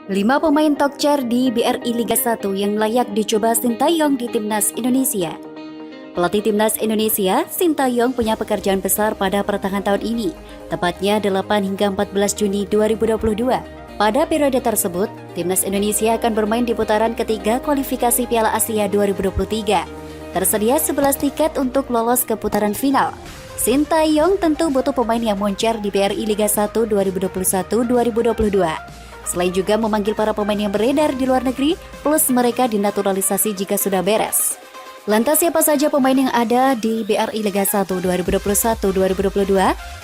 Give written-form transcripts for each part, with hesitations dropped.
5 pemain tokcer di BRI Liga 1 yang layak dicoba Sintayong di Timnas Indonesia. Pelatih Timnas Indonesia, Sintayong punya pekerjaan besar pada pertengahan tahun ini, tepatnya 8 hingga 14 Juni 2022. Pada periode tersebut, Timnas Indonesia akan bermain di putaran ketiga kualifikasi Piala Asia 2023. Tersedia 11 tiket untuk lolos ke putaran final. Sintayong tentu butuh pemain yang moncer di BRI Liga 1 2021-2022. Selain juga memanggil para pemain yang beredar di luar negeri, plus mereka dinaturalisasi jika sudah beres. Lantas siapa saja pemain yang ada di BRI Liga 1 2021-2022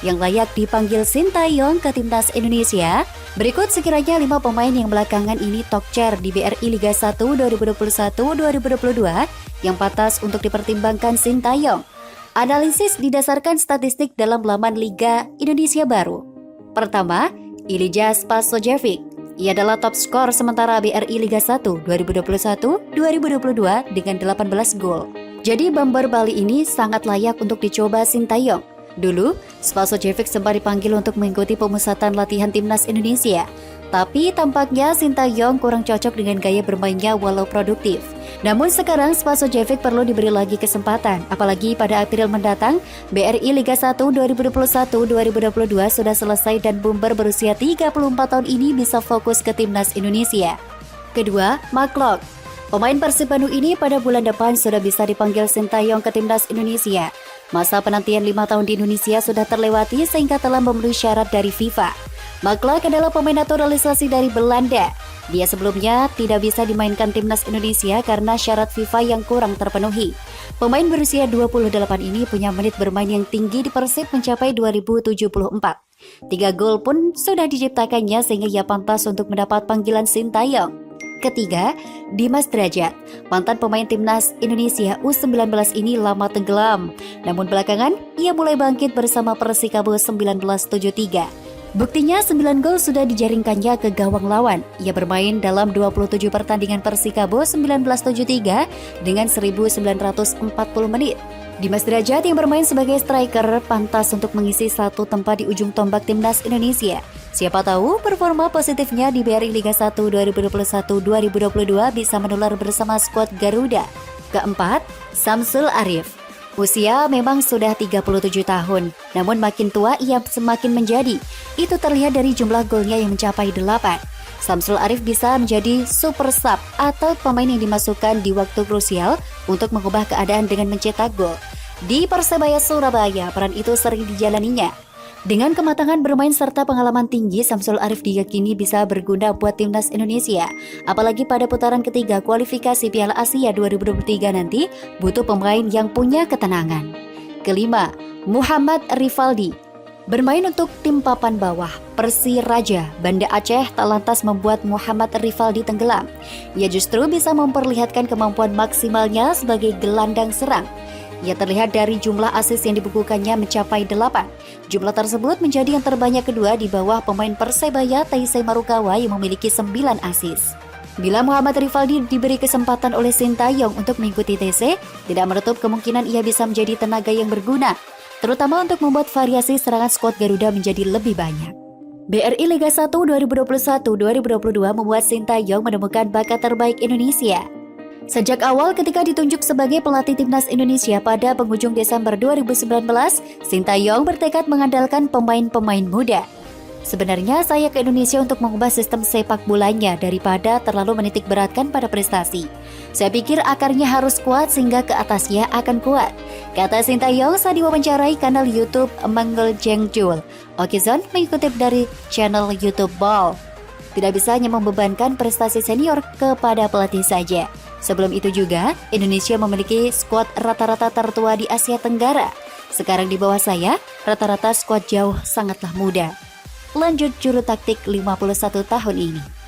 yang layak dipanggil Sintayong ke Timnas Indonesia? Berikut sekiranya 5 pemain yang belakangan ini tokcer di BRI Liga 1 2021-2022 yang pantas untuk dipertimbangkan Sintayong. Analisis didasarkan statistik dalam laman Liga Indonesia Baru. Pertama, Ilija Spasojevic. Ia adalah top skor sementara BRI Liga 1 2021-2022 dengan 18 gol. Jadi Bamber Bali ini sangat layak untuk dicoba Sintayong. Dulu, Spasojevic sempat dipanggil untuk mengikuti pemusatan latihan Timnas Indonesia. Tapi tampaknya Sintayong kurang cocok dengan gaya bermainnya walau produktif. Namun sekarang Spasojevic perlu diberi lagi kesempatan, apalagi pada April mendatang BRI Liga 1 2021-2022 sudah selesai dan Bamber berusia 34 tahun ini bisa fokus ke Timnas Indonesia. Kedua, Mark Locke. Pemain Persib Bandung ini pada bulan depan sudah bisa dipanggil Sintayong ke Timnas Indonesia. Masa penantian 5 tahun di Indonesia sudah terlewati sehingga telah memenuhi syarat dari FIFA. Mark Locke adalah pemain naturalisasi dari Belanda. Dia sebelumnya tidak bisa dimainkan Timnas Indonesia karena syarat FIFA yang kurang terpenuhi. Pemain berusia 28 ini punya menit bermain yang tinggi di Persib mencapai 2074. 3 gol pun sudah diciptakannya sehingga ia pantas untuk mendapat panggilan Sintayong. Ketiga, Dimas Drajat. Mantan pemain Timnas Indonesia U19 ini lama tenggelam. Namun belakangan, ia mulai bangkit bersama Persikabo 1973. Buktinya 9 gol sudah dijaringkannya ke gawang lawan. Ia bermain dalam 27 pertandingan Persikabo 1973 dengan 1940 menit. Dimas Drajat yang bermain sebagai striker pantas untuk mengisi satu tempat di ujung tombak Timnas Indonesia. Siapa tahu performa positifnya di BRI Liga 1 2021-2022 bisa menular bersama skuad Garuda. Keempat, Samsul Arif. Usia memang sudah 37 tahun, namun makin tua ia semakin menjadi. Itu terlihat dari jumlah golnya yang mencapai 8. Samsul Arif bisa menjadi super sub atau pemain yang dimasukkan di waktu krusial untuk mengubah keadaan dengan mencetak gol. Di Persebaya Surabaya, peran itu sering dijalaninya. Dengan kematangan bermain serta pengalaman tinggi, Samsul Arif diyakini bisa berguna buat Timnas Indonesia. Apalagi pada putaran ketiga kualifikasi Piala Asia 2023 nanti, butuh pemain yang punya ketenangan. Kelima, Muhammad Rivaldi. Bermain untuk tim papan bawah, Persiraja, Banda Aceh tak lantas membuat Muhammad Rivaldi tenggelam. Ia justru bisa memperlihatkan kemampuan maksimalnya sebagai gelandang serang. Ia terlihat dari jumlah assist yang dibukukannya mencapai 8. Jumlah tersebut menjadi yang terbanyak kedua di bawah pemain Persebaya Taisei Marukawa yang memiliki 9 assist. Bila Muhammad Rivaldi diberi kesempatan oleh Sintayong untuk mengikuti TC, tidak menutup kemungkinan ia bisa menjadi tenaga yang berguna, terutama untuk membuat variasi serangan skuad Garuda menjadi lebih banyak. BRI Liga 1 2021-2022 membuat Sintayong menemukan bakat terbaik Indonesia. Sejak awal ketika ditunjuk sebagai pelatih Timnas Indonesia pada penghujung Desember 2019, Sintayong bertekad mengandalkan pemain-pemain muda. Sebenarnya saya ke Indonesia untuk mengubah sistem sepak bolanya daripada terlalu menitik beratkan pada prestasi. Saya pikir akarnya harus kuat sehingga ke atasnya akan kuat, kata Sintayong saat diwawancarai kanal YouTube Manggel Jengjul. Okizon mengutip dari channel YouTube Ball. Tidak bisa hanya membebankan prestasi senior kepada pelatih saja. Sebelum itu juga, Indonesia memiliki skuad rata-rata tertua di Asia Tenggara. Sekarang di bawah saya, rata-rata skuad jauh sangatlah muda. Lanjut juru taktik 51 tahun ini.